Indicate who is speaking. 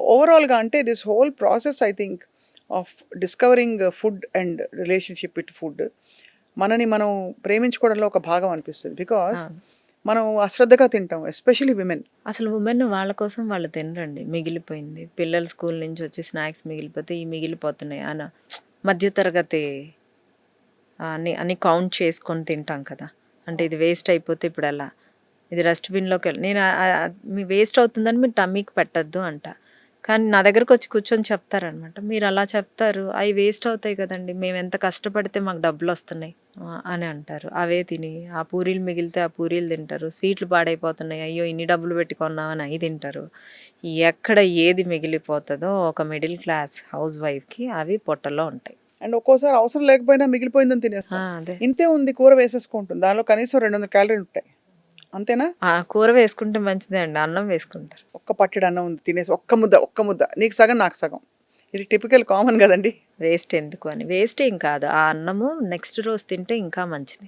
Speaker 1: ఓవరాల్‌గా అంటే this whole process I think of discovering food and relationship with food మనని మనం ప్రేమించుకోవడంలో ఒక భాగం అనిపిస్తది. బికాజ్
Speaker 2: అవును.
Speaker 1: మనం అశ్రద్ధగా తింటాం. Especially women.
Speaker 2: అసలు ఉమెన్ వాళ్ళ కోసం వాళ్ళు తినరండి. మిగిలిపోయింది. పిల్లలు స్కూల్ నుంచి వచ్చి స్నాక్స్ మిగిలిపోతే ఈ మిగిలిపోతున్నాయి మధ్య తరగతి అన్ని కౌంట్ చేసుకొని తింటాం కదా! అంటే ఇది వేస్ట్ అయిపోతే ఇప్పుడెలా? ఇది డస్ట్‌బిన్‌లోకెళ్ళి నేను మీ వేస్ట్ అవుతుందని మీరు టమ్మీకి పెట్టొద్దు అంటా. కానీ నా దగ్గరకొచ్చి కూర్చొని చెప్తారనమాట. మీరలా చెప్తారు. అయి వేస్ట్ అవుతాయి కదండీ! మేమెంత కష్టపడితే మాకు డబ్బులొస్తున్నాయి అని అంటారు. అవే తిని ఆ పూరీలు మిగిలితే ఆ పూరీలు తింటారు. స్వీట్లు పాడైపోతున్నాయి. అయ్యో! ఇన్ని డబ్బులు పెట్టి కొన్నామని అయి తింటారు. ఎక్కడ ఏది మిగిలిపోతదో ఒక మిడిల్ క్లాస్ హౌస్ వైఫ్‌కి అవి పొట్టలో ఉంటాయి.
Speaker 1: అండ్ ఒక్కోసారి అవసరం లేకపోయినా మిగిలిపోయిందని తినేస్తాం.
Speaker 2: అదే.
Speaker 1: ఇంతే ఉంది కూర వేసేసుకుంటుంది. దానిలో కనీసం 200 క్యాలరీలు ఉంటాయి. అంతేనా?
Speaker 2: కూర వేసుకుంటే మంచిదే అండి. అన్నం వేసుకుంటారు.
Speaker 1: ఒక్క పట్టెడు అన్నం ఉంది తినేసి ఒక్క ముద్ద. నీకు సగం నాకు సగం. ఇది టిపికల్ కామన్ గదండీ!
Speaker 2: వేస్ట్ ఎందుకు అని. వేస్ట్ ఏం కాదు. ఆ అన్నము నెక్స్ట్ రోజు తింటే ఇంకా మంచిది.